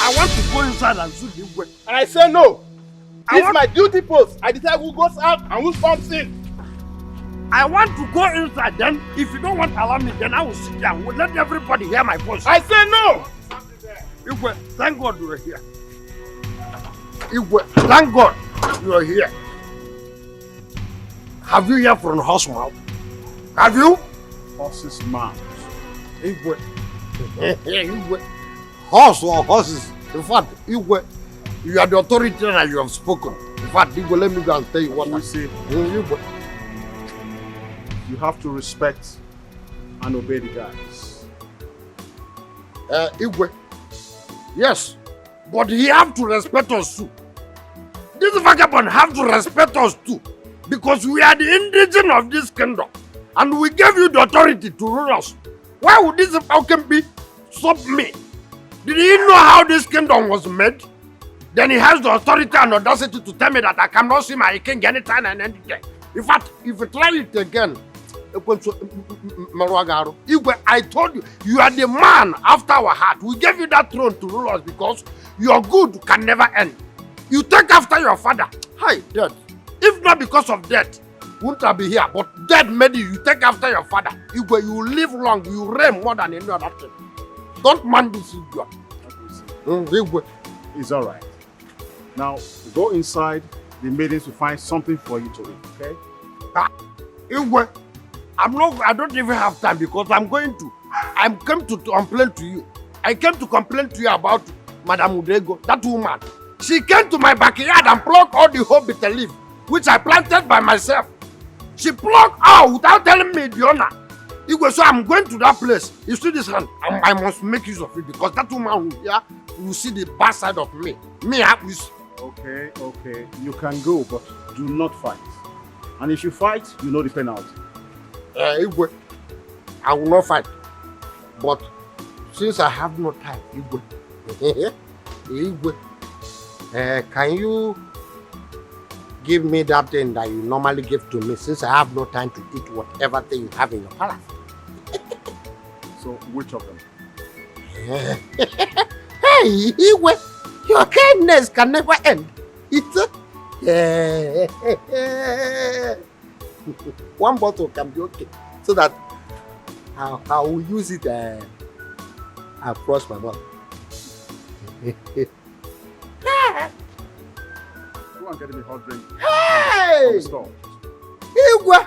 I want to go inside and shoot the way. And I say no. This is my duty post. I decide who goes out and who comes in. I want to go inside. Then, if you don't want to allow me, then I will sit there and let everybody hear my voice. I say no. Igwe, thank God you are here. Igwe, thank God you are here. Have you heard from horse mouth? Have you? Horse's mouth. Igwe. Igwe. Horse or horses. In fact, Igwe, you are the authority and you have spoken. In fact, Igwe, let me go and tell you what I say. Igwe. You have to respect and obey the guys. Igwe. Yes, but he have to respect us too. This vagabond have to respect us too. Because we are the indigene of this kingdom. And we gave you the authority to rule us. Why would this falcon be stop me? Did he know how this kingdom was made? Then he has the authority and audacity to tell me that I cannot see my king anytime and any day. In fact, if you try it again, Igwe, I told you, you are the man after our heart. We gave you that throne to rule us because your good can never end. You take after your father. Hi, death. If not because of death, wouldn't I be here? But death made you. You take after your father. Igwe, you live long. You reign more than any other thing. Don't mind this Igwe. Igwe. It's all right. Now, go inside. The maidens will find something for you to eat, okay? Igwe, I don't even have time because I came to complain to you. I came to complain to you about Madam Udego, that woman. She came to my backyard and plucked all the whole bitter leaf, which I planted by myself. She plucked out without telling me the owner. Igwe, so I'm going to that place. You see this hand? I must make use of it because that woman will see the bad side of me. Okay. You can go, but do not fight. And if you fight, you know the penalty. Igwe, I will not fight. But since I have no time, Igwe, can you give me that thing that you normally give to me since I have no time to eat whatever thing you have in your palace? So, which of them? Hey, Igwe, your kindness can never end. It's one bottle can be okay, so that I will use it across my mouth. Go and get me a hot drink. Hey! Igwe!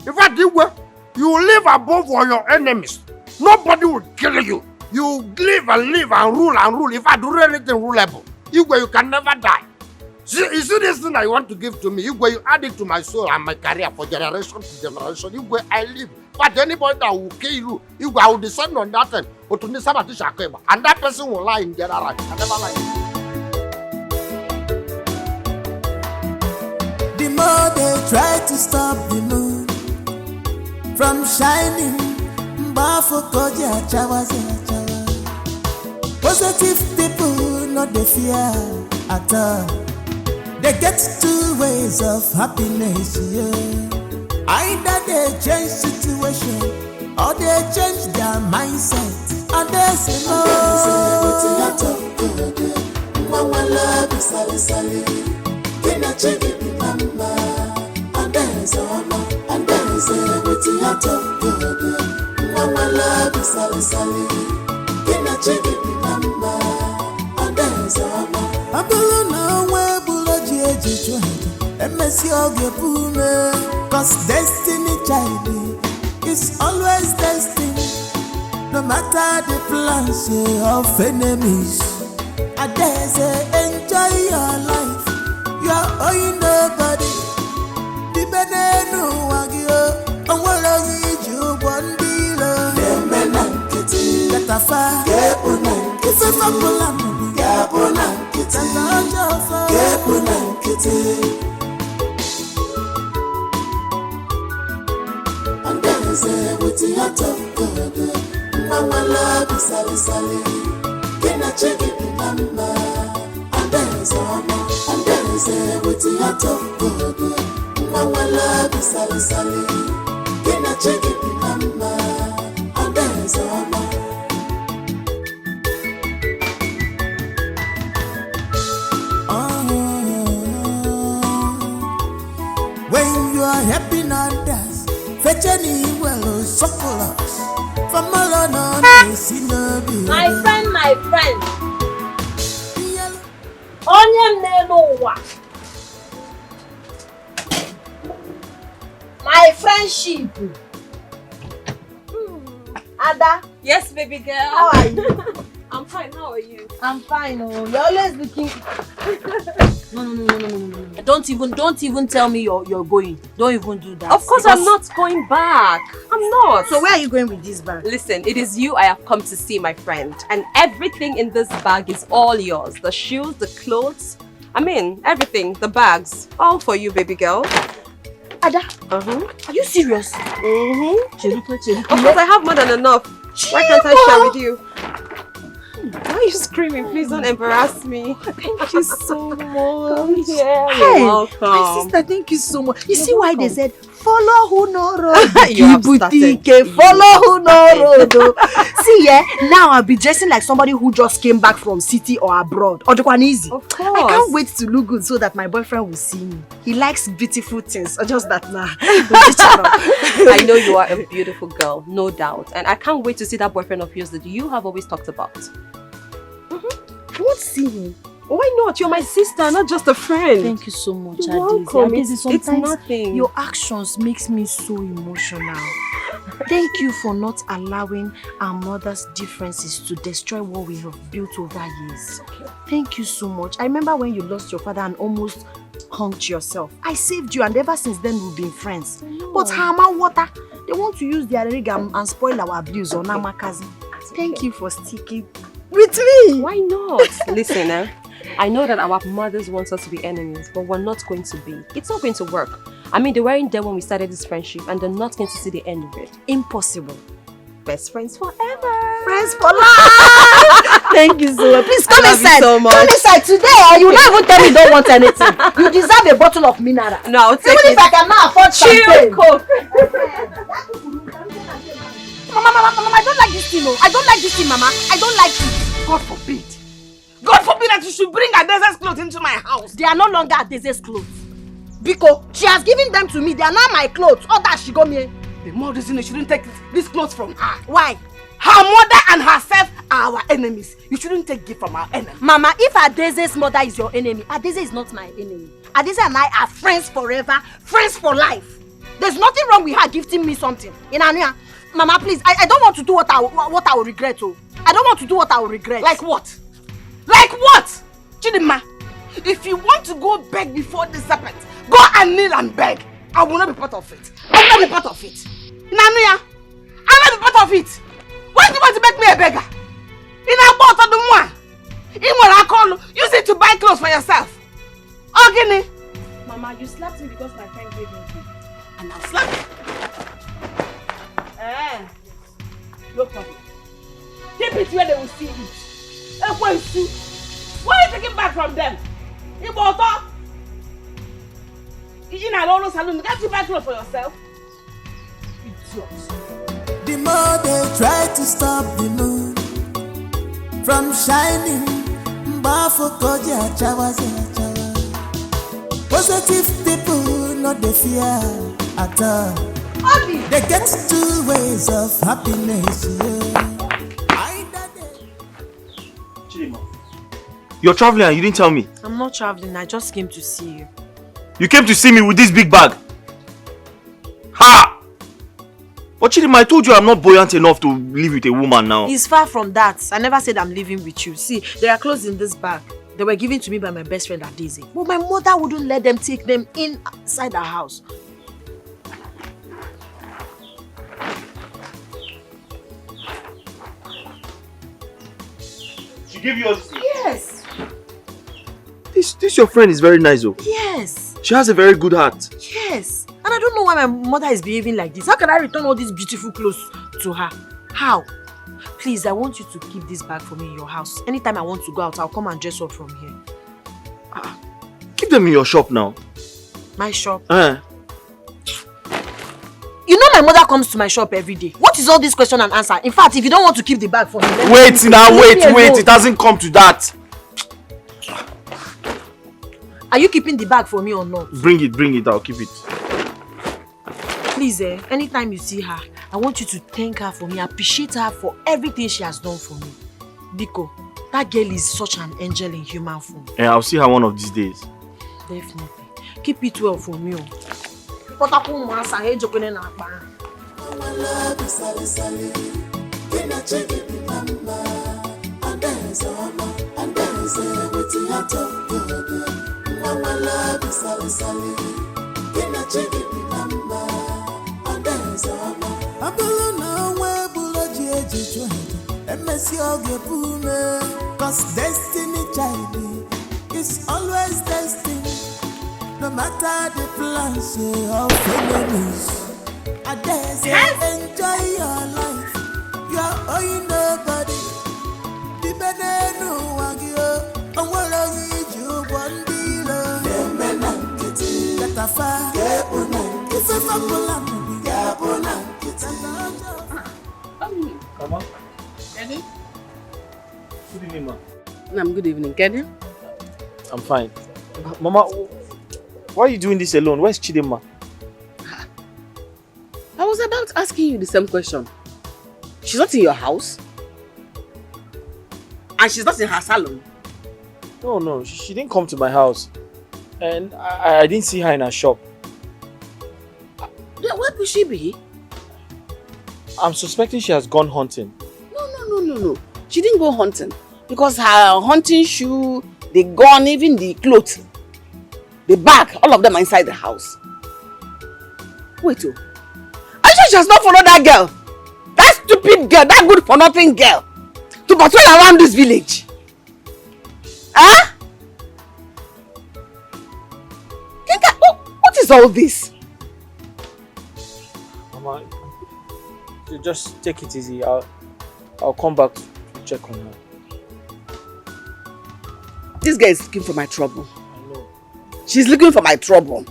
In fact, Igwe, you live above all your enemies. Nobody will kill you. You live and rule. If I do anything rulable, Igwe, you can never die. You see this thing that you want to give to me, Igwe, you add it to my soul and my career for generation to generation. Igwe, I live. But anybody that will kill you, Igwe, I will descend on that thing. And that person will lie in their life. I never lie. The more they try to stop the moon from shining, positive people not the fear at all. They get two ways of happiness, yeah. Either they change situation or they change their mindset. And they say no. And there's a witty out of good. Mama love is sally. Can I check it? And there's a Abulona where Bulaji tried. MSC Ogepume. Cause destiny child is always destiny. No matter the plans of enemies. And there's enjoy your life. You are owing nobody. The benenu wagyo. And what are you one below? The menankiti. Get a fire. Get unankiti. If it's a pulam. Get unankiti. Get unankiti. And there is a witty out of good. Mama love is sally. Can I check it? And there is a witty out of good. Mama love is sally. Can I check it? And there is a My friend. Onye nelo wa. My friendship. Ada. Yes, baby girl. How are you? I'm fine. How are you? I'm fine. Oh, you're always looking. No. Don't even tell me you're going. Don't even do that. Of course, I'm not going back. I'm not. So where are you going with this bag? Listen, it is you I have come to see, my friend. And everything in this bag is all yours. The shoes, the clothes. I mean, everything. The bags. All for you, baby girl. Ada, are you serious? Of course, I have more than enough. Why can't I share with you? Why are you screaming? Please don't embarrass me. Thank you so much. Come here. Hey, you're welcome. my sister, thank you so much. You see why they said, follow who no road. You have started. Follow who no road. See, yeah, now I'll be dressing like somebody who just came back from city or abroad. Or easy. Of course. I can't wait to look good so that my boyfriend will see me. He likes beautiful things. Or just that now. I know you are a beautiful girl, no doubt. And I can't wait to see that boyfriend of yours that you have always talked about. I want to see him. Why not? You're my sister, not just a friend. Thank you so much, You're welcome. Adezi. It's nothing. Your actions makes me so emotional. Thank you for not allowing our mother's differences to destroy what we have built over years. Okay. Thank you so much. I remember when you lost your father and almost hanged yourself. I saved you and ever since then we've been friends. But Hama Water, they want to use their rig and spoil our abuse on Amakazi. Thank you for sticking with me. Why not? Listen, I know that our mothers want us to be enemies, but we're not going to be. It's not going to work. I mean, they weren't there when we started this friendship and they're not going to see the end of it. Impossible. Best friends forever. Friends for life. Thank you so much. Please come inside. So much. Come inside today. You will not even tell me you don't want anything. You deserve a bottle of mineral. No, I'll take even it. if I cannot afford champagne. Coke. Mama, I don't like this thing. I don't like this thing, Mama. I don't like it. God forbid. God forbid that you should bring Adeze's clothes into my house. They are no longer Adeze's clothes. Because she has given them to me. They are now my clothes. All that she got me. The more reason you shouldn't take these clothes from her. Why? Her mother and herself are our enemies. You shouldn't take gift from our enemy. Mama, if Adeze's mother is your enemy, Adeze is not my enemy. Adeze and I are friends forever, friends for life. There's nothing wrong with her gifting me something. Mama, please, I don't want to do what I will regret. Oh. I don't want to do what I will regret. Like what? Like what? Chidinma, if you want to go beg before the serpent, go and kneel and beg. I will not be part of it. I will not be part of it. Nanuya, I will not be part of it. Why do you want to make me a beggar? In a bottle of one. In what I call, use it to buy clothes for yourself. Okay, Mama, you slapped me because my friend gave me to you. and I'll slap you. No problem. Keep it where they will see it. Why are you taking back from them? You bought up. You know, all those salons. Get you back clothes for yourself. Idiot. The more they try to stop the moon from shining, positive people not the fear at all. They get two ways of happiness. Chidinma, you're traveling and you didn't tell me. I'm not traveling, I just came to see you. You came to see me with this big bag. Ha! But Chidinma, I told you I'm not buoyant enough to live with a woman now. It's far from that. I never said I'm living with you. See, there are clothes in this bag. They were given to me by my best friend Adeze. But my mother wouldn't let them take them inside our house. She gave you all this? Yes. This your friend is very nice though. Yes. She has a very good heart. Yes. And I don't know why my mother is behaving like this. How can I return all these beautiful clothes to her? How? Please, I want you to keep this bag for me in your house. Anytime I want to go out, I'll come and dress up from here. Keep them in your shop now. My shop? Eh? You know my mother comes to my shop every day. What is all this question and answer? In fact, if you don't want to keep the bag for me, wait now, wait. It hasn't come to that. Are you keeping the bag for me or not? Bring it, I'll keep it. Please, anytime you see her, I want you to thank her for me, appreciate her for everything she has done for me. Biko, that girl is such an angel in human form. And I'll see her one of these days. Definitely. Keep it well for me. Cause destiny child is always destined. No matter the plans of enemies, I dare say enjoy your life. You are owing nobody. The benenu wagyo, and what I need you one dealer. The men kitty, that I find. If I pull Come on. Kenny? Good evening, ma. Good evening, Kenny. I'm fine. Mama, why are you doing this alone? Where's Chidinma? I was about asking you the same question. She's not in your house? And she's not in her salon? No, she didn't come to my house. And I didn't see her in her shop. Yeah, where could she be? I'm suspecting she has gone hunting. No. She didn't go hunting. Because her hunting shoe, the gun, even the clothes, the bag, all of them are inside the house. Wait, are you sure she has not followed that girl? That stupid girl, that good for nothing girl, to patrol around this village? Huh? What is all this? Mama, just take it easy. I'll come back to check on her. This girl is looking for my trouble. I know. She's looking for my trouble.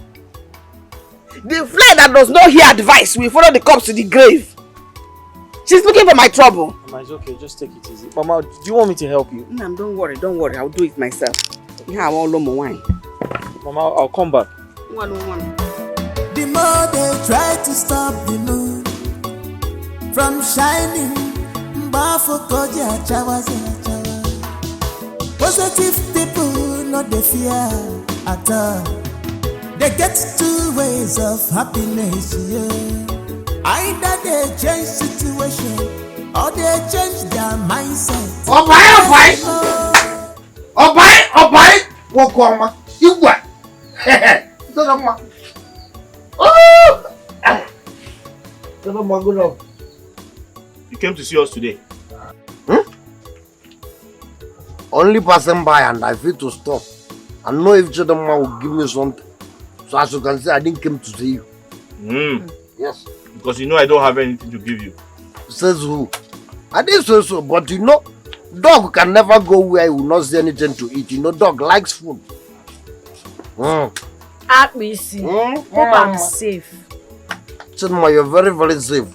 The fly that does not hear advice will follow the corpse to the grave. She's looking for my trouble. Mama, it's okay. Just take it easy. Mama, do you want me to help you? No, don't worry. I'll do it myself. Yeah, I want more wine. Mama, I'll come back. One. The more they try to stop the moon from shining, positive people not the fear at all. They get two ways of happiness, yeah. Either they change situation or they change their mindset. Obai! Wokoma. Igwa. You came to see us today. Only passing by and I feel to stop. I know if Chidinma will give me something. So as you can see, I didn't come to see you. Yes. Because you know I don't have anything to give you. Says who? I didn't say so, but you know, dog can never go where he will not see anything to eat. You know, dog likes food. At me see. Hope I'm safe. Chidinma, you're very, very safe.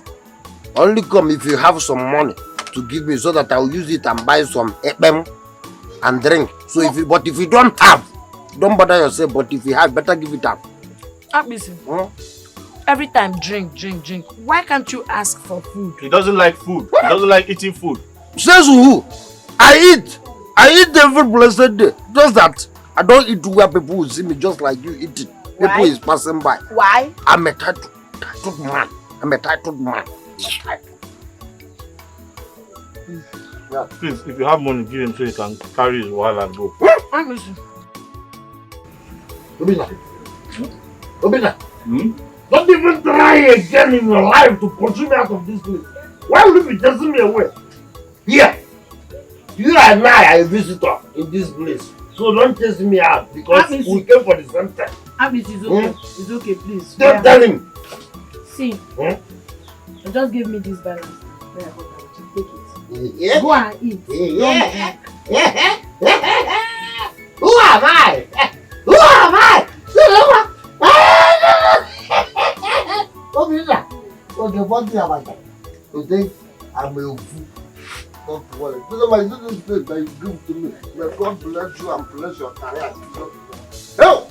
Only come if you have some money to give me so that I will use it and buy some ekpem and drink. So but if you don't have, don't bother yourself. But if you have, better give it up. Abisi, every time drink. Why can't you ask for food? He doesn't like food. He doesn't like eating food. Says who? I eat every blessed day. Just that I don't eat where people will see me just like you eating. People is passing by. Why? I'm a titled man. Yeah. Please, if you have money, give him so he can carry his while and go. Obinna. Don't even try again in your life to pursue me out of this place. Why would you be chasing me away? Here, you and I are a visitor in this place. So don't chase me out because we came for the same time. Abisi, it's okay. It's okay, please. Don't tell him. See, just give me this balance. Take it. Yeah. Go and eat. Yeah. Who am I? Who am I? Okay, one thing about that. You think I'm a fool? Don't worry. This is this place that you give to me. May God bless you and bless your career. Help!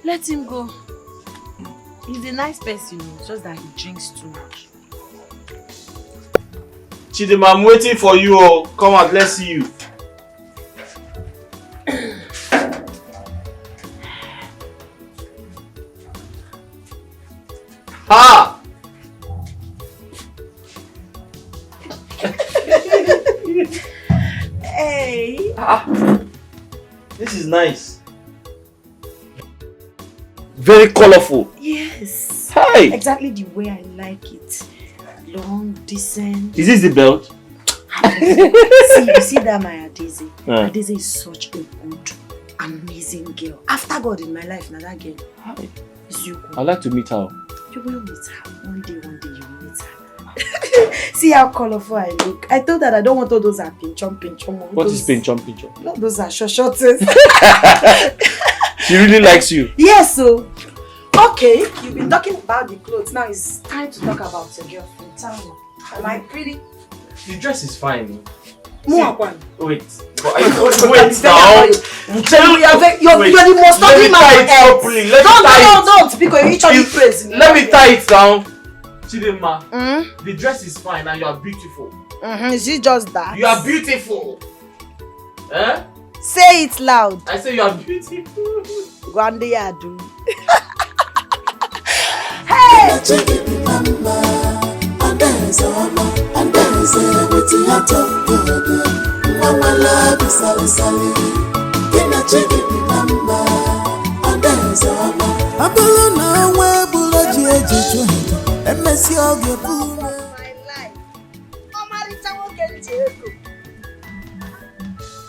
Let him go. He's a nice person, it's just that he drinks too much. Chidinma, I'm waiting for you. Oh. Come out, let's see you. Ha! Hey! This is nice. Very colorful. Yes. Hey! Exactly the way I like it. Long, decent. Is this the belt? You see that my Adeze? Adeze is such a good, amazing girl. After God in my life, now that girl. Hi. Is you. I'd like to meet her. You will meet her. One day you will meet her. See how colorful I look. I told her I don't want all those pinchom. What is pinchom? No, those are shorties. She really likes you. Yes, so. Okay, you've been talking about the clothes. Now it's time to talk about your girlfriend. Tell me, am I pretty? The dress is fine. More one. Wait. Wait now. You're the most ugly man on earth. Don't, because you each other praise me. Let me tie it down. Chidinma, the dress is fine and you are beautiful. Is it just that? You are beautiful. Eh? Say it loud. I say you are beautiful. One day I do. Hey!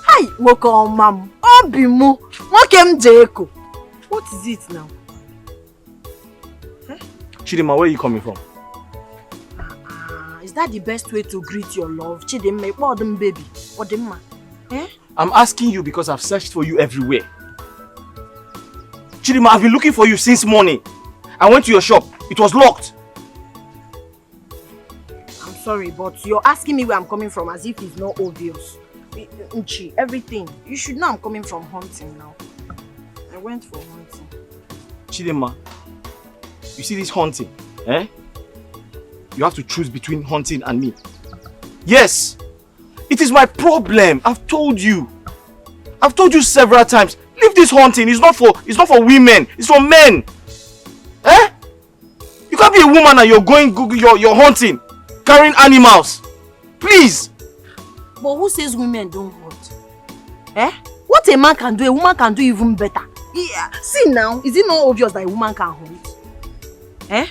Hi, Moko Mam. Obimu. Mokem Jeko. What is it now? Chidinma, where are you coming from? Is that the best way to greet your love? Chidinma, what them baby? What them man? Eh? I'm asking you because I've searched for you everywhere. Chidinma, I've been looking for you since morning. I went to your shop. It was locked. I'm sorry, but you're asking me where I'm coming from as if it's not obvious. Nchi, everything. You should know I'm coming from hunting now. I went for hunting. Chidinma, you see this hunting, eh? You have to choose between hunting and me. Yes, it is my problem. I've told you. I've told you several times. Leave this hunting. It's not for women. It's for men. Eh? You can't be a woman and you're hunting, carrying animals. Please. But who says women don't hunt? Eh? What a man can do, a woman can do even better. Yeah. See now, is it not obvious that a woman can hunt? Eh?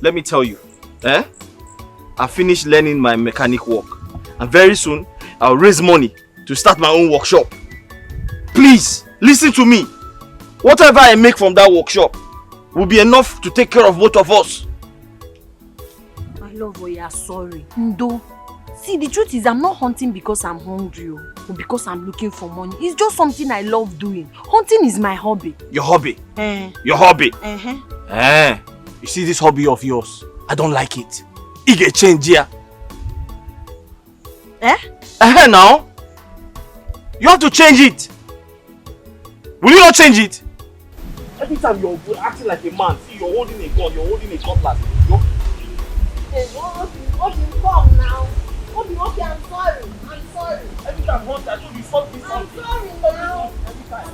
Let me tell you, I finished learning my mechanic work, and very soon I'll raise money to start my own workshop. Please, listen to me. Whatever I make from that workshop will be enough to take care of both of us. My love, you are sorry. Ndo. See, the truth is I'm not hunting because I'm hungry or because I'm looking for money. It's just something I love doing. Hunting is my hobby. Your hobby? Your hobby? You see this hobby of yours? I don't like it. It get change here. Now. You have to change it. Will you not change it? Every time you're acting like a man, see you're holding a gun, you're holding a cutlass. Come now. Okay, I'm sorry. Every time I told you something. I'm sorry now. Every time.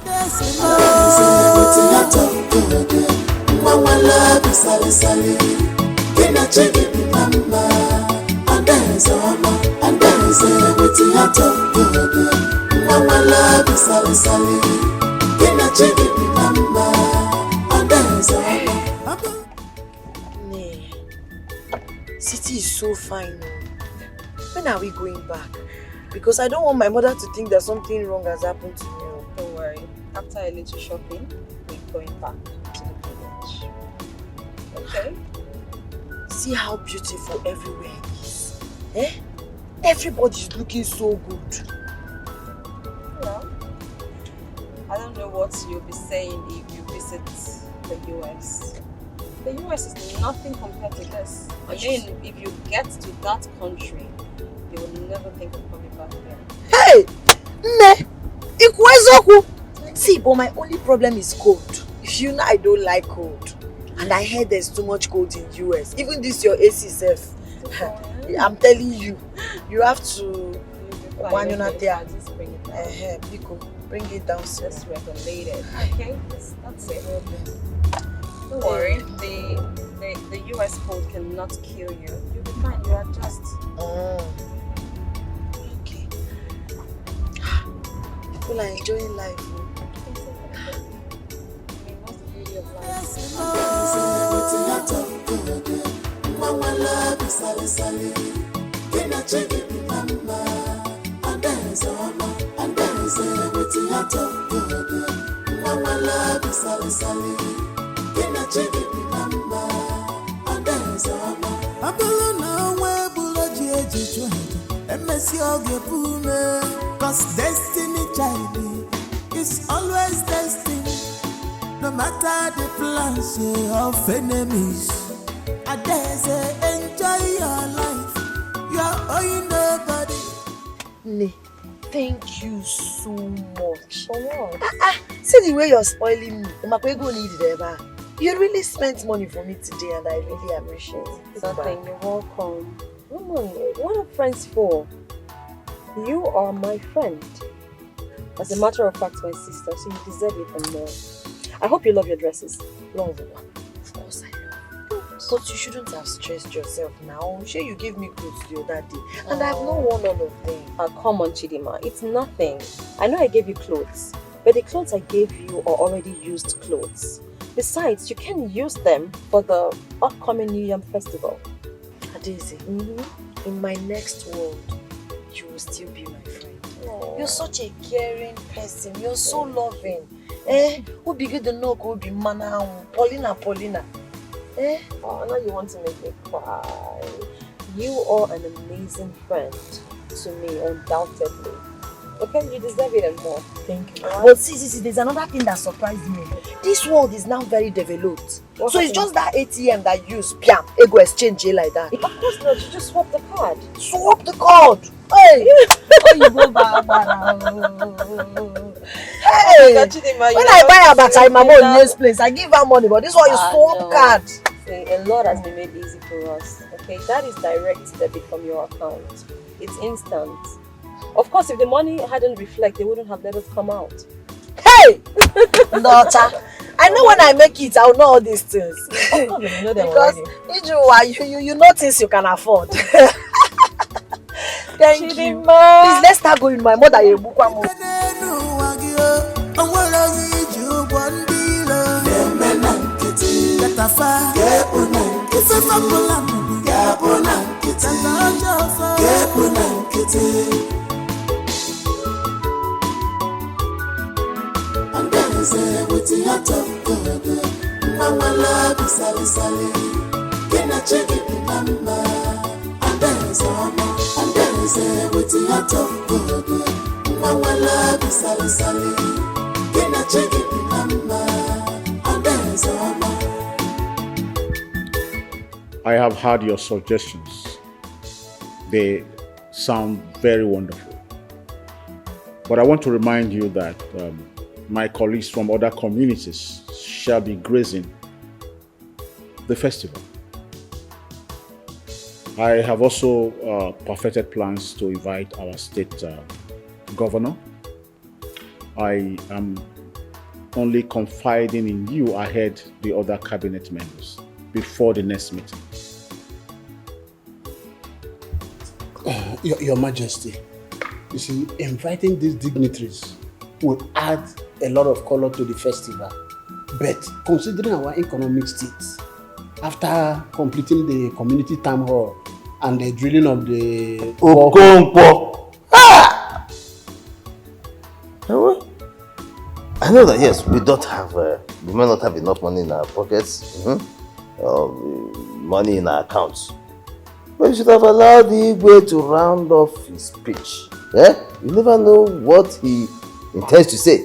City is so fine. When are we going back? Because I don't want my mother to think that something wrong has happened to me. Don't worry. After a little shopping, we're going back to the village. Okay? See how beautiful everywhere is. Eh? Everybody's looking so good. Well, I don't know what you'll be saying if you visit the US. The US is nothing compared to this. Again, if you get to that country, you will never think of coming back here. Hey! Ne! Ikwezoku! See, but my only problem is cold. You know I don't like cold. And I heard there's too much cold in US. Even this your AC self. I'm telling you, you have to one unit there. Just bring it down. Biko, bring it downstairs. Just regulate it. Okay, that's it. Don't worry, the US cold cannot kill you. You'll be fine, you adjust. Okay. People are enjoying life. What's the beauty of life? Cause destiny child is always destined. No matter the plans of enemies, I dare say enjoy your life. You are owing nobody. Ne, thank you so much. For what? See the way you're spoiling me. You really spent money for me today and I really appreciate it. Nothing, you're welcome. Woman, what are friends for? You are my friend. As a matter of fact, my sister, so you deserve it and more. I hope you love your dresses. Love, of course I love. But you shouldn't have stressed yourself now. Sure, you gave me clothes the other day and I've not worn all of them. Come on, Chidinma, it's nothing. I know I gave you clothes, but the clothes I gave you are already used clothes. Besides, you can use them for the upcoming New Yam festival. Adeze, in my next world, you will still be my friend. You're such a caring person. You're so loving. Who be good to know who be mana? Paulina. Oh, now you want to make me cry. You are an amazing friend to me, undoubtedly. Okay, you deserve it and more. Thank you. Right? But see, there's another thing that surprised me. This world is now very developed. What so happened? It's just that ATM that you use, piam, ego exchange like that. Of course not, you just swap the card. Swap the card! Hey! You go back. Hey! When I buy Abata in my mom's place, I give her money, but this one is swap card. See, a lot has been made easy for us. Okay, that is direct debit from your account. It's instant. Of course, if the money hadn't reflected, they wouldn't have let us come out. Hey! Daughter, I know when I make it, I'll know all these things. Of course, you know them because already. you know things you can afford. Thank you. Chidinma. Please, let's start going. My mother, you book one more. I have heard your suggestions. They sound very wonderful. But I want to remind you that my colleagues from other communities shall be gracing the festival. I have also perfected plans to invite our state governor. I am only confiding in you ahead the other cabinet members before the next meeting. Your Majesty, you see, inviting these dignitaries will add a lot of color to the festival. But considering our economic state, after completing the community town hall and the drilling of the Okoknwo. I know that yes, we may not have enough money in our pockets, money in our accounts. But you should have allowed the Igwe to round off his speech. You never know what he intends to say.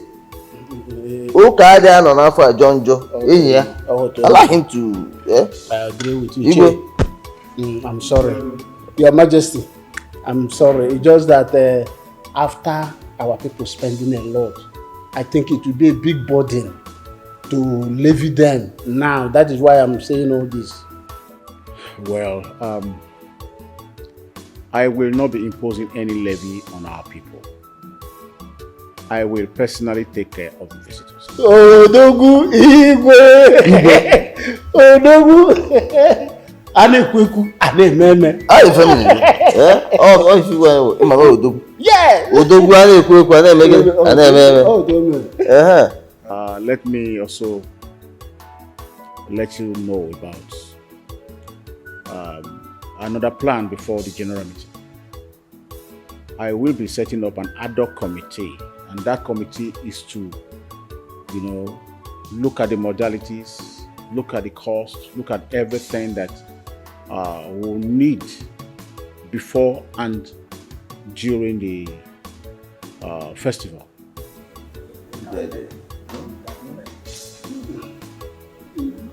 Oka dey on after Jonjo. Yeah. Allow him to. Yeah. I agree with you. I'm sorry, Your Majesty. I'm sorry. It's just that after our people spending a lot, I think it will be a big burden to levy them now. That is why I'm saying all this. Well, I will not be imposing any levy on our people. I will personally take care of the visitors. Odogu Igwe! Odogu! Anekweku, anememe. How you family? Yeah? Oh, if you were in my Odogu. Yeah! Odogu, Anekweku, anememe. Let me also let you know about another plan before the general meeting. I will be setting up an ad hoc committee, and that committee is to, look at the modalities, look at the cost, look at everything that we'll need before and during the festival.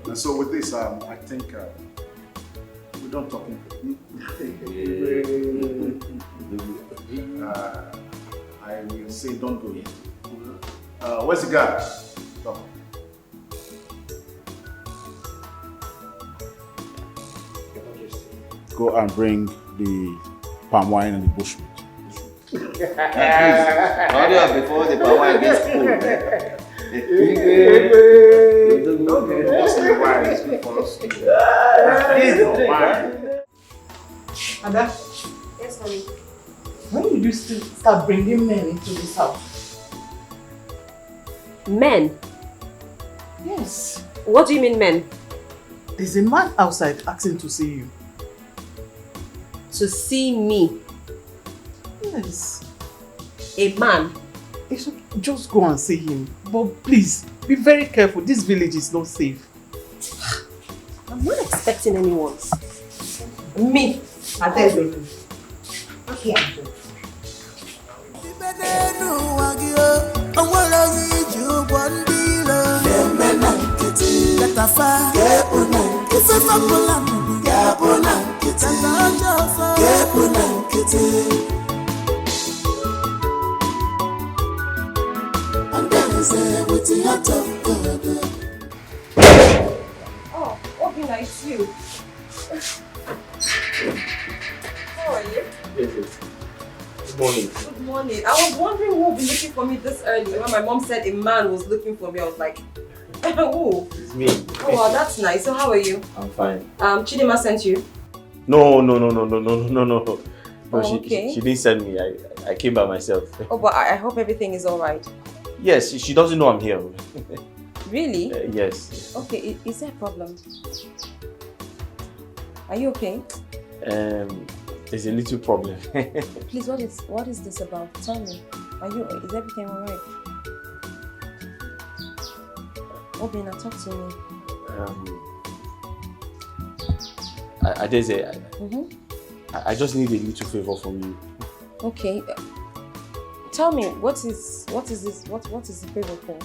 And so with this, I think we're done talking. I will say don't go yet. Where's the guy? Come. Go and bring the palm wine and the bushmeat. Hurry up before the palm wine gets cold. Ada? Yes, honey. When did you start bringing men into this house? Men? Yes. What do you mean men? There's a man outside asking to see you. To see me? Yes. A man? You should just go and see him. But please, be very careful. This village is not safe. I'm not expecting anyone. Me? I tell you. Okay. Oh, Obinna, it's you. How are you? Yes. Good morning. Good morning. I was wondering who would be looking for me this early. When my mom said a man was looking for me, I was like, who? It's me. Oh, wow, that's nice. So how are you? I'm fine. Chidinma sent you? No. Oh, okay. She didn't send me. I came by myself. Oh, but I hope everything is alright. Yes, she doesn't know I'm here. Really? Yes. Okay, is there a problem? Are you okay? There's a little problem. Please, what is this about? Tell me. Is everything alright? Obinna, talk to me. I dare say, I just need a little favor from you. Okay. Tell me, what is this? What is the favor for?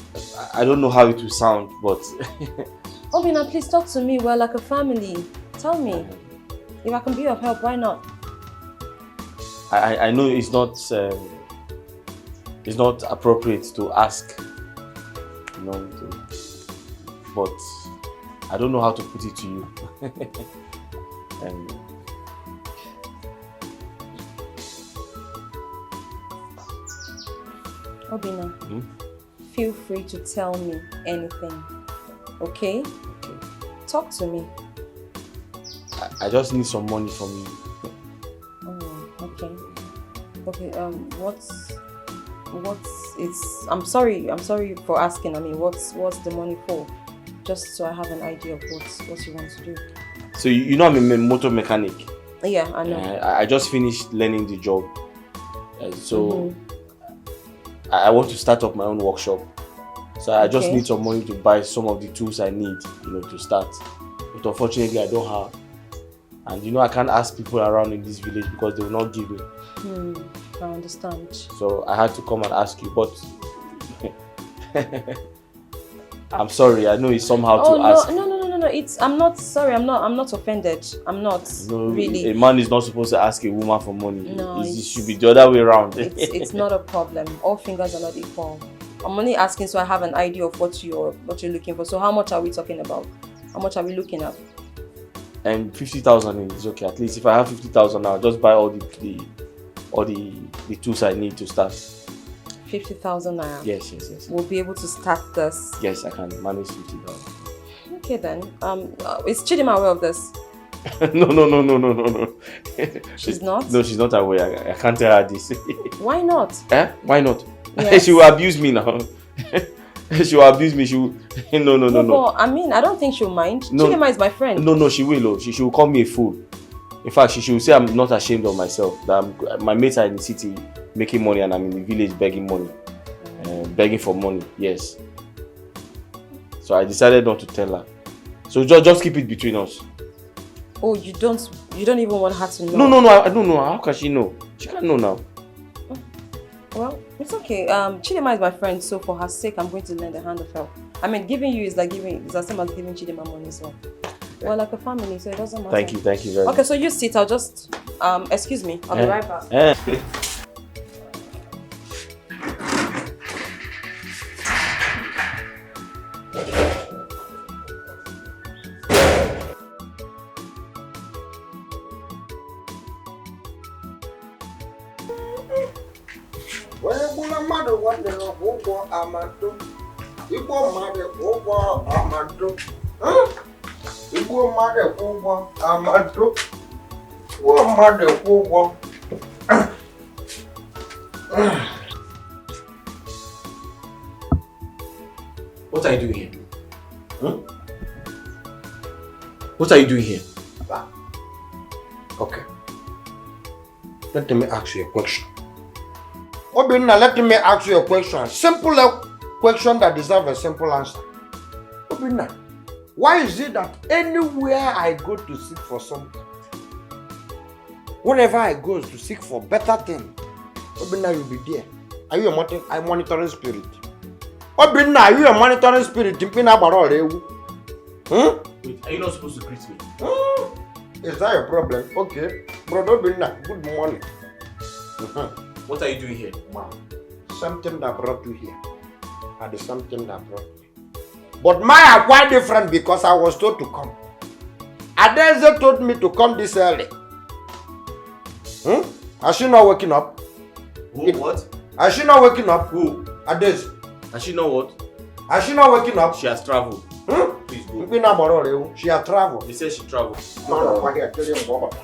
I don't know how it will sound, but Obinna, please talk to me. We're like a family. Tell me. If I can be of help, why not? I know it's not appropriate to ask, but I don't know how to put it to you. Obinna, feel free to tell me anything, okay? Talk to me. I just need some money from you. Oh, okay. Okay, I'm sorry for asking. I mean, what's the money for? Just so I have an idea of what you want to do. So you know I'm a motor mechanic. Yeah, I know. I just finished learning the job. So I want to start up my own workshop. So I just need some money to buy some of the tools I need, to start. But unfortunately, I don't have. And I can't ask people around in this village because they will not give me. I understand. So I had to come and ask you, but I'm sorry. I know it's somehow Oh to ask. no. I'm not sorry. I'm not offended. I'm not really. A man is not supposed to ask a woman for money. No, it should be the other way around. It's not a problem. All fingers are not equal. I'm only asking so I have an idea of what you're looking for. So how much are we talking about? How much are we looking at? 50,000 is okay. At least if I have 50,000 now, just buy all the tools I need to start. 50,000 naira. Yes. We'll be able to start this. Yes, I can manage 50,000. Okay then. Is Chidinma aware of this? No. She's not? No, she's not aware. I can't tell her this. Why not? Why not? Yes. She will abuse me now. She will abuse me. She will... No. But, I mean, I don't think she'll mind. No. Chidinma is my friend. No, she will. She will call me a fool. In fact, she should say I'm not ashamed of myself. That my mates are in the city making money and I'm in the village begging money. Begging for money, yes. So I decided not to tell her. So just keep it between us. Oh, you don't even want her to know? No, I don't know. How can she know? She can't know now. Well, it's okay. Chidinma is my friend, so for her sake, I'm going to lend a hand of help. I mean, giving you is the same as giving Chidinma money as well. We're like a family, so it doesn't matter. Thank you very much. Okay, so you sit. I'll just excuse me. I'll be right back. What are you doing here? What are you doing here? Okay. Let me ask you a question. Obinna, let me ask you a question. Simple question that deserves a simple answer. Obinna, why is it that anywhere I go to seek for something, whenever I go to seek for better thing, Obinna, you'll be there. Are you a monitoring spirit? Obinna, are you a monitoring spirit? Wait, are you not supposed to greet me? Is that a problem? Okay. Brother Obinna, good morning. What are you doing here? Wow. Something that brought you here. And something that brought me. But mine are quite different because I was told to come. Adeze told me to come this early. Has she not waking up? Who? What? Has she not waking up? Who? Adeze. Has she not what? Has she not waking up? She has traveled. Please go. She has traveled. He said she traveled. No, I hear. Tell him what.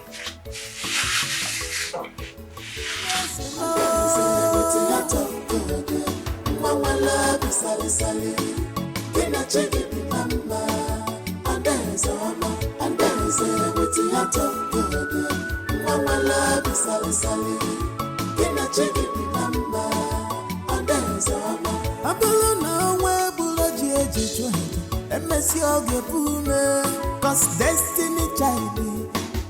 Cause destiny, child,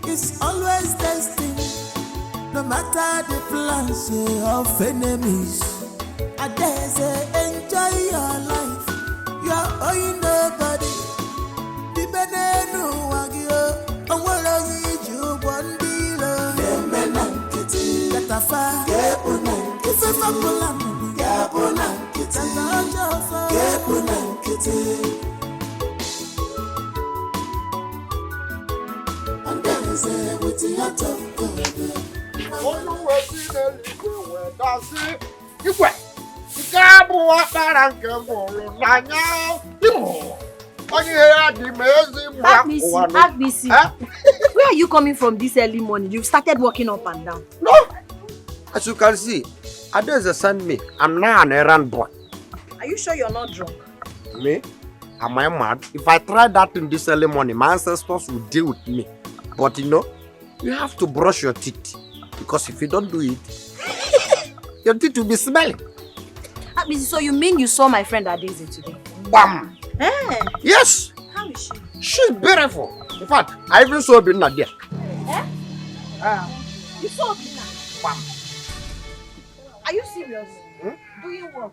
is always destiny. No matter the plans of enemies, I dare say enjoy your life. You are owing nobody. The benenu wagyo, awolo yiju bondilo. Nemenankiti, katafa, kepunankiti, kifafakulamu, kepunankiti, katajofa, kepunankiti. Agbisi, where are you coming from this early morning? You've started walking up and down. No, as you can see, Adeze sent me. I'm now an errand boy. Are you sure you're not drunk? Me? Am I mad? If I try that in this early morning, my ancestors will deal with me. But you know, you have to brush your teeth. Because if you don't do it, your teeth will be smelling. So you mean you saw my friend Adeze today? Bam! Eh? Yes! How is she? She's beautiful. In fact, I even saw Obinna there. Eh? You saw Obinna? Bam! Are you serious? Doing what?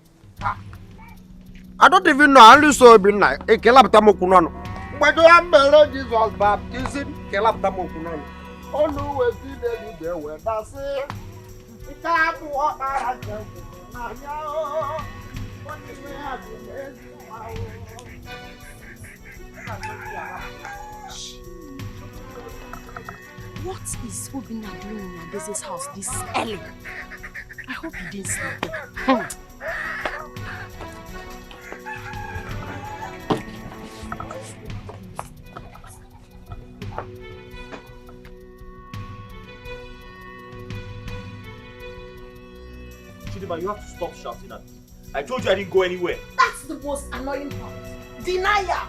I don't even know. I only saw Obinna. Kelaptamokunono. But you have Jesus baptism. Kelaptamokunono. Oh no, we're still there. Where that's it. We can't walk out of What is Obinna doing in Adeze's house this early? I hope he didn't sleep. Chidinma, you have to stop shouting at me. I told you I didn't go anywhere. That's the most annoying part. Denial!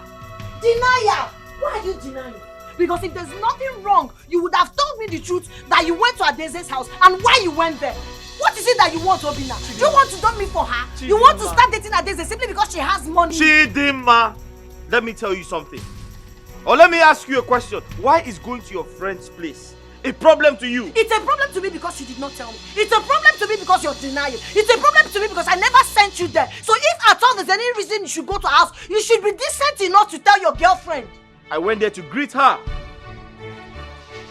Denial! Why are you denying? Because if there's nothing wrong, you would have told me the truth that you went to Adeze's house and why you went there. What is it that you want, Obinna? Do you want to dump me for her? Chidinma. You want to start dating Adeze simply because she has money? Chidinma, let me tell you something. Or let me ask you a question. Why is going to your friend's place a problem to you? It's a problem to me because you did not tell me. It's a problem to me because you're denying. It's a problem to me because I never sent you there. So if at all there's any reason you should go to her house, you should be decent enough to tell your girlfriend. I went there to greet her.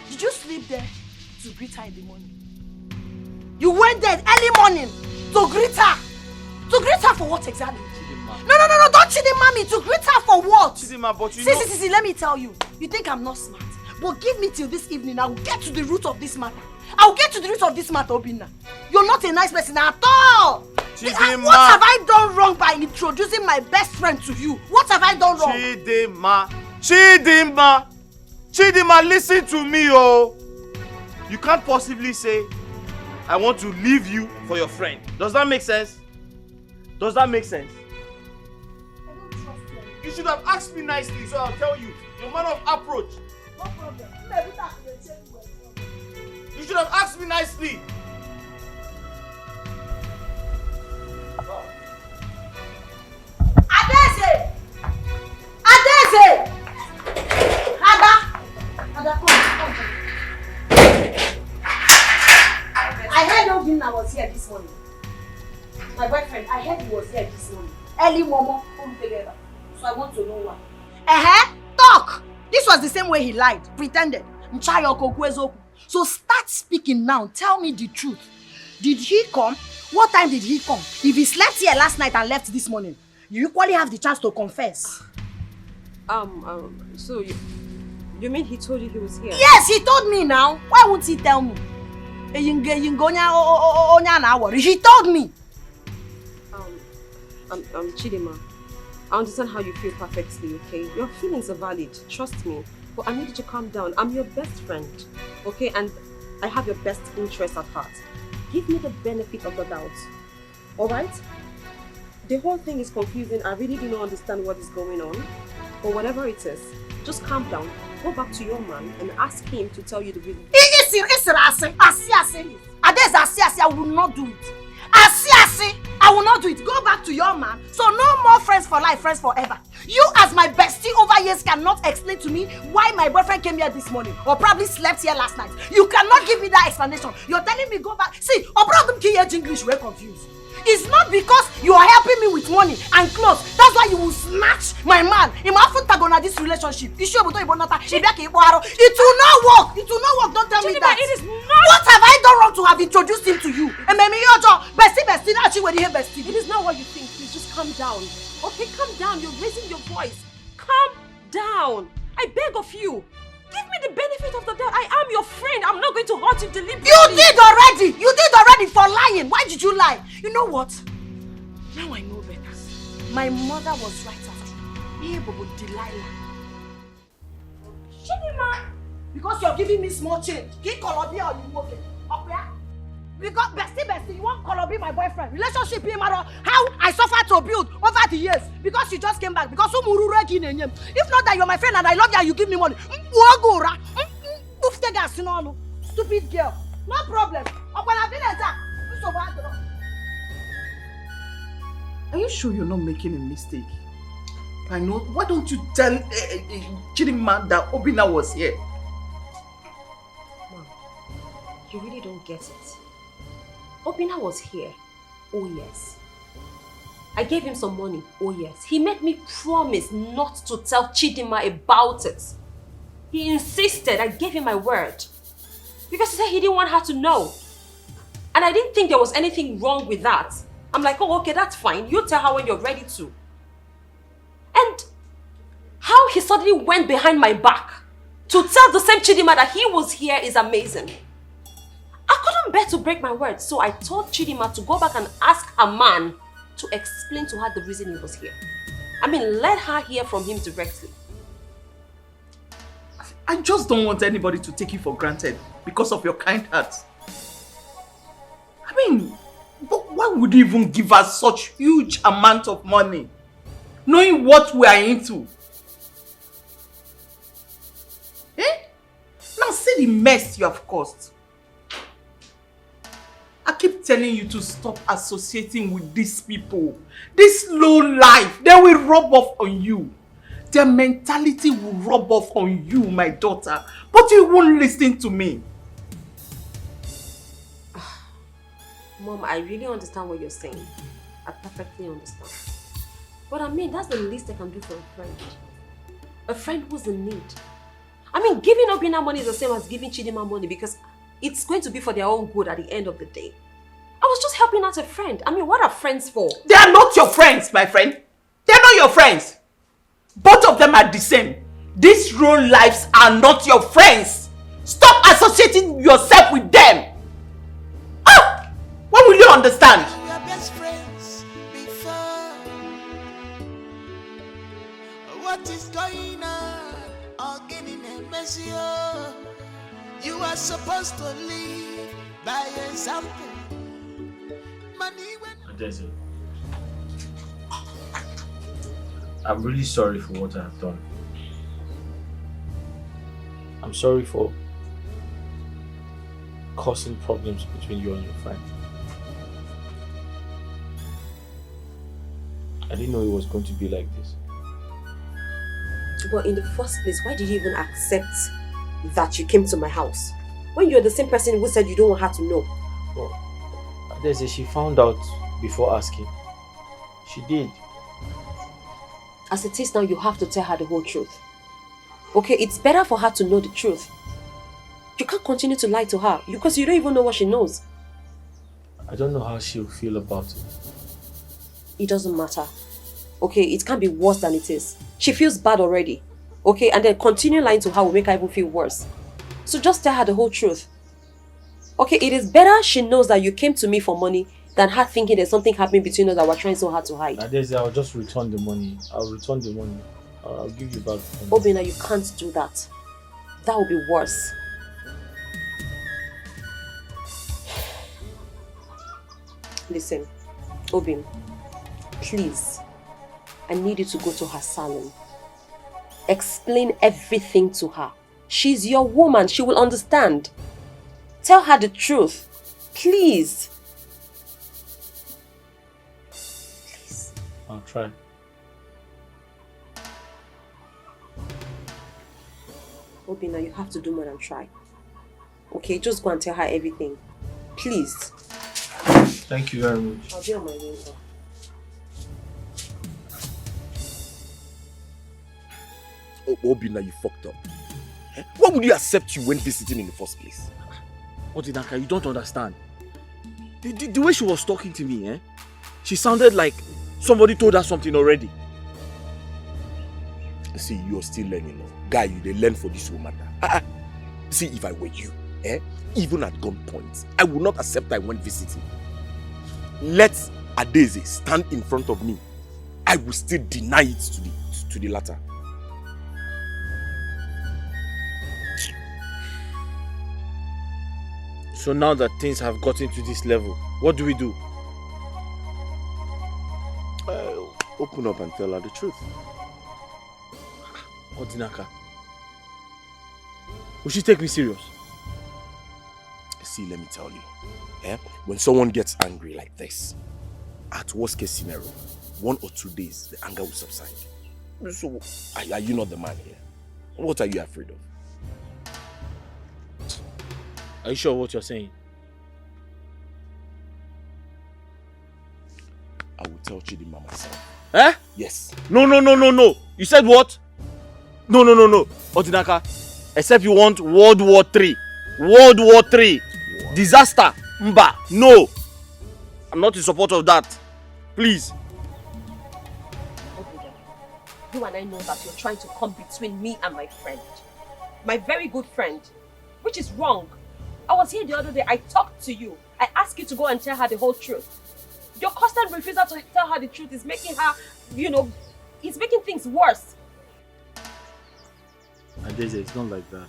Did you sleep there to greet her in the morning? You went there early morning to greet her. To greet her for what exactly? Chidinma. No, don't Chidinma me. To greet her for what? Chidinma, but you know... See, let me tell you. You think I'm not smart? But give me till this evening. I'll get to the root of this matter. Obinna. You're not a nice person at all. Chidinma. What have I done wrong by introducing my best friend to you? What have I done wrong? Chidinma, listen to me, oh. You can't possibly say, I want to leave you for your friend. Does that make sense? I don't trust you. You should have asked me nicely, so I'll tell you. Your manner of approach. No problem. You should have asked me nicely. Adeze! Ada, come. I heard Obinna was here this morning. My boyfriend, I heard he was here this morning. Early Momo, come together. So I want to know why. Talk! This was the same way he lied, pretended. Racheal Okoknwo. So start speaking now. Tell me the truth. Did he come? What time did he come? If he slept here last night and left this morning, you equally have the chance to confess. So you mean he told you he was here? Yes, he told me now. Why won't he tell me? He told me. Chidinma, I understand how you feel perfectly, okay? Your feelings are valid, trust me. But I need you to calm down. I'm your best friend, okay? And I have your best interest at heart. Give me the benefit of the doubt, alright? The whole thing is confusing. I really do not understand what is going on. But whatever it is, just calm down. Go back to your man and ask him to tell you the reason. I will not do it. I will not do it. Go back to your man. So no more friends for life, friends forever. You as my bestie over years cannot explain to me why my boyfriend came here this morning or probably slept here last night. You cannot give me that explanation. You're telling me go back. See, English, we're confused. It's not because you are helping me with money and clothes. That's why you will snatch my man. This relationship. It will not work. It will not work. Don't tell me that. It is not. What have I done wrong to have introduced him to you? It is not what you think. Please just calm down. Okay, calm down. You're raising your voice. Calm down. I beg of you. Give me the benefit of the doubt. I am your friend. I'm not going to hurt you deliberately. You did already for lying. Why did you lie? You know what? Now I know better. My mother was right after you. Delilah. Chidinma. Because you're giving me small change. Get Colombia or you okay? Okay? Because bestie, you want Colombia my boyfriend. Relationship him matter how I suffered to build over the years. Because you just came back. Because if not that you're my friend and I love you and you give me money. Stupid girl. No problem. Are you sure you're not making a mistake? I know. Why don't you tell Chidinma that Obinna was here? Mom, you really don't get it. Obinna was here. Oh yes. I gave him some money. Oh yes. He made me promise not to tell Chidinma about it. He insisted. I gave him my word. Because he said he didn't want her to know. And I didn't think there was anything wrong with that. I'm like, oh, okay, that's fine. You tell her when you're ready to. And how he suddenly went behind my back to tell the same Chidinma that he was here is amazing. I couldn't bear to break my word. So I told Chidinma to go back and ask her man to explain to her the reason he was here. I mean, let her hear from him directly. I just don't want anybody to take you for granted because of your kind heart. I mean, but why would you even give us such huge amount of money, knowing what we are into? Eh? Now see the mess you have caused. I keep telling you to stop associating with these people. This low life, they will rub off on you. Their mentality will rub off on you, my daughter. But you won't listen to me. Mom, I really understand what you're saying. I perfectly understand. But I mean, that's the least I can do for a friend. A friend who's in need. I mean, giving Obinna money is the same as giving Chidinma money because it's going to be for their own good at the end of the day. I was just helping out a friend. I mean, what are friends for? They are not your friends, my friend. They are not your friends. Both of them are the same. These real lives are not your friends. Stop associating yourself with them. Ah! When will you understand? We are best friends before. What is going on? Again in a mess, you are supposed to live by example. Money when Adeze, I'm really sorry for what I have done. I'm sorry for causing problems between you and your friend. I didn't know it was going to be like this. But in the first place, why did you even accept that you came to my house? When you're the same person who said you don't want her to know. Well, Adeze, she found out before asking. She did. As it is now, you have to tell her the whole truth. Okay, it's better for her to know the truth. You can't continue to lie to her because you don't even know what she knows. I don't know how she'll feel about it. It doesn't matter. Okay, it can't be worse than it is. She feels bad already. Okay, and then continue lying to her will make her even feel worse. So just tell her the whole truth. Okay, it is better she knows that you came to me for money than her thinking there's something happening between us that we're trying so hard to hide. Adeze, I'll just return the money. I'll return the money. I'll give you back the money. Obinna, you can't do that. That would be worse. Listen, Obin, please, I need you to go to her salon. Explain everything to her. She's your woman. She will understand. Tell her the truth. Please. Please. I'll try. Obinna, you have to do more than try. Okay, just go and tell her everything. Please. Thank you very much. I'll be on my way now. Obinna, you fucked up. Why would you accept you when visiting in the first place? Odinaka, you don't understand. The way she was talking to me, she sounded like somebody told her something already. See, you're still learning now. Guy, they learn for this woman. See, if I were you, even at gunpoint, I would not accept I went visiting. Let Adeze stand in front of me. I will still deny it to the latter. So now that things have gotten to this level, what do we do? Open up and tell her the truth. Odinaka, will she take me serious? See, let me tell you. When someone gets angry like this, at worst case scenario, 1 or 2 days, the anger will subside. So, are you not the man here? What are you afraid of? Are you sure what you're saying? I will tell Chidinma myself. Eh? Yes. No. You said what? No. Odinaka, except you want World War III. World War III. Disaster. Mba. No. I'm not in support of that. Please. You and I know that you're trying to come between me and my friend. My very good friend. Which is wrong. I was here the other day. I talked to you. I asked you to go and tell her the whole truth. Your constant refusal to tell her the truth is making her, it's making things worse. Adeze, it's not like that.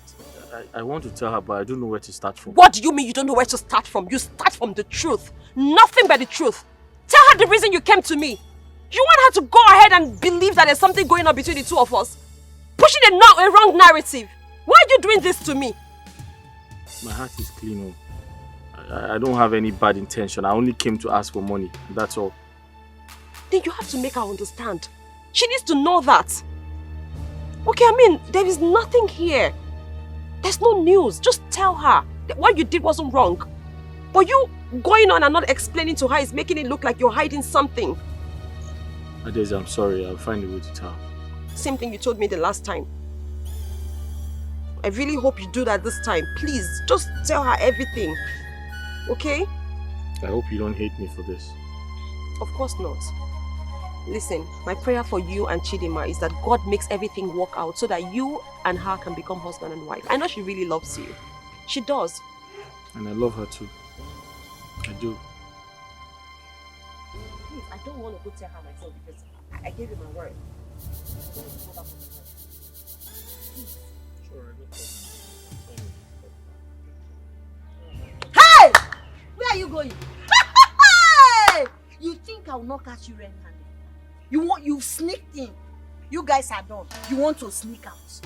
I want to tell her, but I don't know where to start from. What do you mean you don't know where to start from? You start from the truth. Nothing but the truth. Tell her the reason you came to me. You want her to go ahead and believe that there's something going on between the two of us. Pushing a wrong narrative. Why are you doing this to me? My heart is clean. I don't have any bad intention. I only came to ask for money. That's all. Then you have to make her understand. She needs to know that. Okay, I mean, there is nothing here. There's no news. Just tell her that what you did wasn't wrong. But you going on and not explaining to her is making it look like you're hiding something. Adeze, I'm sorry. I'll find a way to tell her. Same thing you told me the last time. I really hope you do that this time. Please, just tell her everything. Okay? I hope you don't hate me for this. Of course not. Listen, my prayer for you and Chidinma is that God makes everything work out so that you and her can become husband and wife. I know she really loves you. She does. And I love her too. I do. Please, I don't want to go tell her myself because I gave you my word. Hey! Where are you going? Hey! You think I will not catch you red-handed? You've sneaked in. You guys are done. You want to sneak out.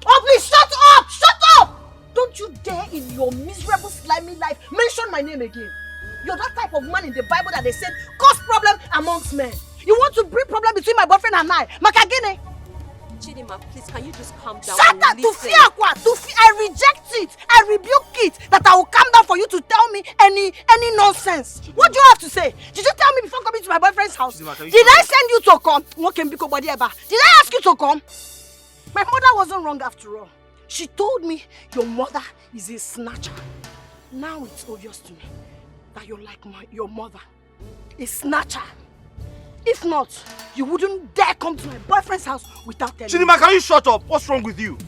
Oh, please, shut up! Shut up! Don't you dare in your miserable, slimy life mention my name again. You're that type of man in the Bible that they said cause problem amongst men. You want to bring problem between my boyfriend and I. Makagene. Chidinma, please, can you just calm down? Shut up! I reject it. I rebuke it. That I will calm down for you to tell me any nonsense. What do you have to say? Did you tell me before coming to my boyfriend's house? Did I send you to come? Did I ask you to come? My mother wasn't wrong after all. She told me your mother is a snatcher. Now it's obvious to me that you're like your mother, a snatcher. If not, you wouldn't dare come to my boyfriend's house without telling me. Chidinma, can you shut up? What's wrong with you?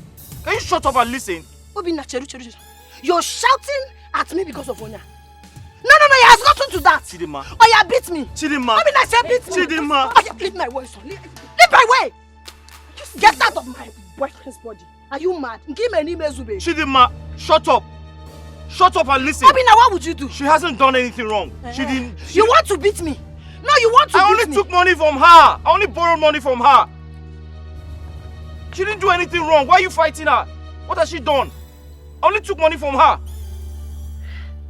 Can you shut up and listen? Obinna, cheru. You're shouting at me because of Onya. No, it has gotten to that. Chidinma. Oya beat me. Chidinma. Obinna said beat me. Chidinma. Oya, leave my way, son. Leave my way. Get out of my boyfriend's body. Are you mad? Chidinma, shut up. Shut up and listen. Obinna, what would you do? She hasn't done anything wrong. You want to beat me? No, you want to beat me. I only took money from her. I only borrowed money from her. She didn't do anything wrong. Why are you fighting her? What has she done? I only took money from her.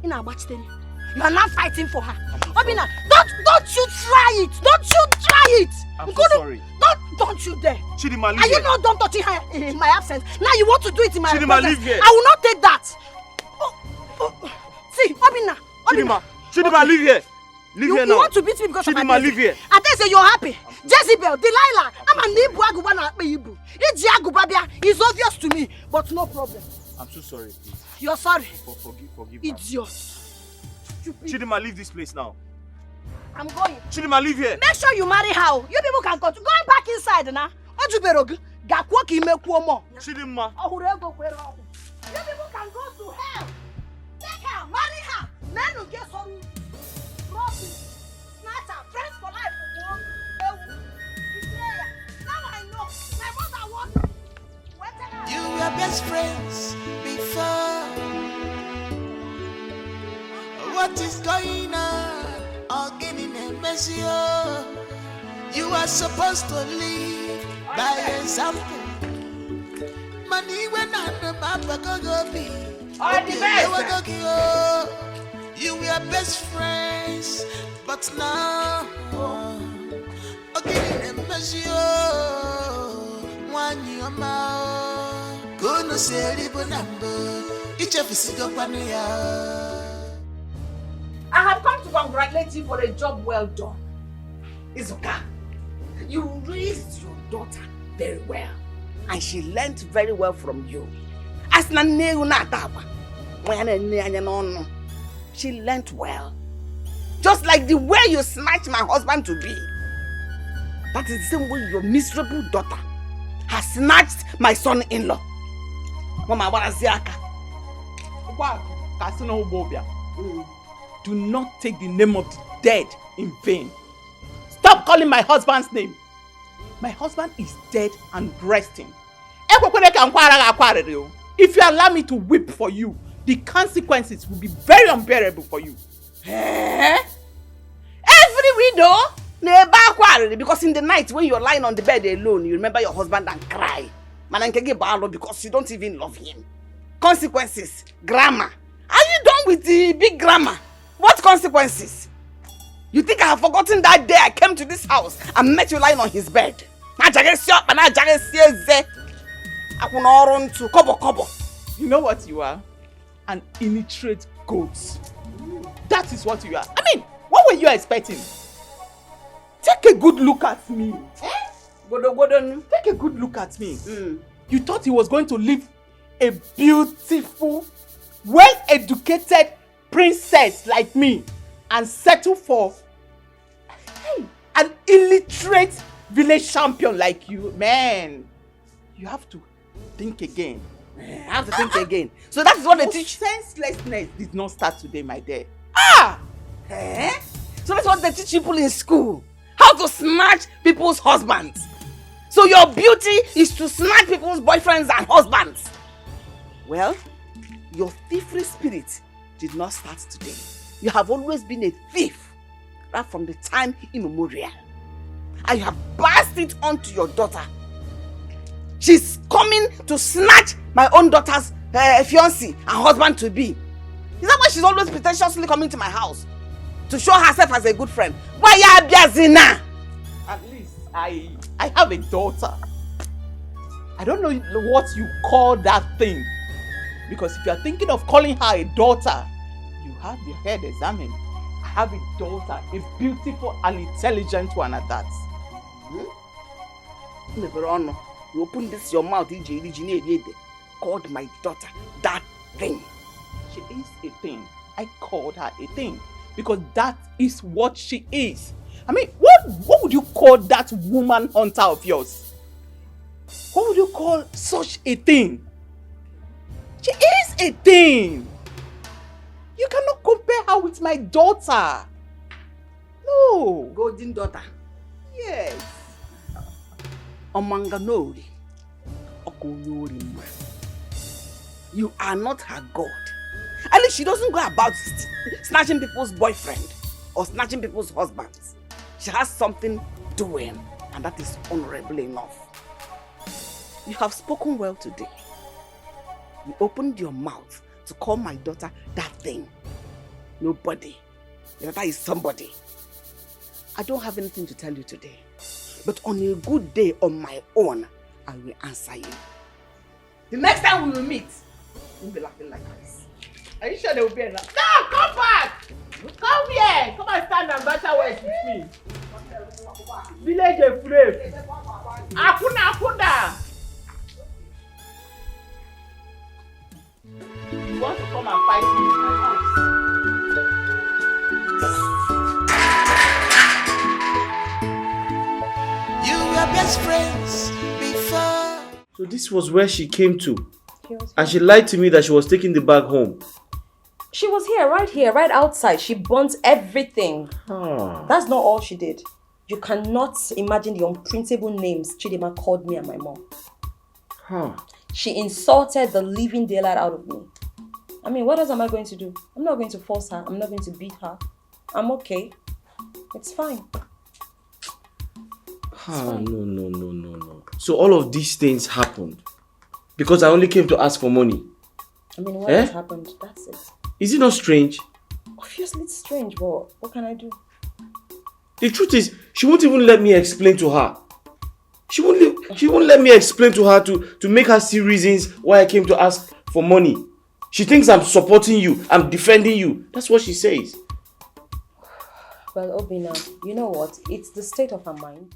You are not fighting for her. Obinna, don't you try it. Don't you try it. I'm so sorry. Don't you dare. Chidinma, leave Are here. you not done touching her in my absence? Now you want to do it in my Chidinma, presence. leave here. I will not take that. See, Obinna. Chidinma, leave here. Leave here now. You want to beat me because Chidinma, of my leave here. Adeze, you're happy. Jezebel, Delilah, I'm an Ibu Aguba na Ibu. It's obvious to me, but no problem. I'm so sorry, please. You're sorry. Forgive me. Idiot. Chidinma, leave this place now. I'm going. Chidinma, leave here. Make sure you marry her. You people can go. Going back inside now. Ojuberog. Gakwoki mekuomo. Chidinma. You people can go to hell. Take her, marry her. Men will get some rubbish. Snatcher, friends for life. Now I know. My mother wants. You were best friends before. What is going on? Getting a messy. You are supposed to live by example. Money when on the map go be. You were best friends, but now getting a messy. One year more. Gonna say a number. Each of us go I have come to congratulate you for a job well done. Izuka, you raised your daughter very well. And she learnt very well from you. As na neu na dawa. She learnt well. Just like the way you snatched my husband to be. That is the same way your miserable daughter has snatched my son-in-law. Mama, what is yaka? Do not take the name of the dead in vain. Stop calling my husband's name. My husband is dead and resting. If you allow me to weep for you, the consequences will be very unbearable for you. Every widow, because in the night when you're lying on the bed alone, you remember your husband and cry. Because you don't even love him. Consequences, grammar. Are you done with the big grammar? What consequences? You think I have forgotten that day I came to this house and met you lying on his bed? You know what you are? An illiterate goat. That is what you are. I mean, what were you expecting? Take a good look at me. Take a good look at me. You thought he was going to leave a beautiful, well-educated princess like me and settle for an illiterate village champion like you? Man, you have to think again. I have to think again. So that is what they teach. Senselessness did not start today, my dear. So that's what they teach people in school. How to snatch people's husbands. So your beauty is to snatch people's boyfriends and husbands. Well, your thievery spirit did not start today. You have always been a thief, right from the time immemorial. And you have passed it on to your daughter. She's coming to snatch my own daughter's fiancé and husband to be. Is that why she's always pretentiously coming to my house? To show herself as a good friend. Why ya biazina? At least I have a daughter. I don't know what you call that thing. Because if you are thinking of calling her a daughter, you have your head examined. I have a daughter, a beautiful and intelligent one at that. You open this your mouth, called my daughter that thing. She is a thing. I called her a thing because that is what she is. I mean, what would you call that woman hunter of yours? What would you call such a thing? She is a thing. You cannot compare her with my daughter. No. Golden daughter. Yes. Omanganori. You are not her God. At least she doesn't go about snatching people's boyfriend or snatching people's husbands. She has something doing, and that is honorable enough. You have spoken well today. You opened your mouth to call my daughter that thing. Nobody. Your daughter is somebody. I don't have anything to tell you today. But on a good day on my own, I will answer you. The next time we will meet, you'll be laughing like this. Are you sure they will be enough? No, come back! Come here! Come and stand and battle words with me. Village afraid. Akuna! You want to come and fight me in my house? You were best friends before. So this was where she came to. And she lied to me that she was taking the bag home. She was here, right outside. She burnt everything. That's not all she did. You cannot imagine the unprintable names Chidinma called me and my mom. She insulted the living daylight out of me. I mean, what else am I going to do? I'm not going to force her. I'm not going to beat her. I'm okay. It's fine. No. So all of these things happened because I only came to ask for money. I mean, what has happened? That's it. Is it not strange? Obviously it's strange, but what can I do? The truth is, she won't even let me explain to her. She won't let me explain to her to make her see reasons why I came to ask for money. She thinks I'm supporting you, I'm defending you. That's what she says. Well, Obinna, you know what? It's the state of her mind.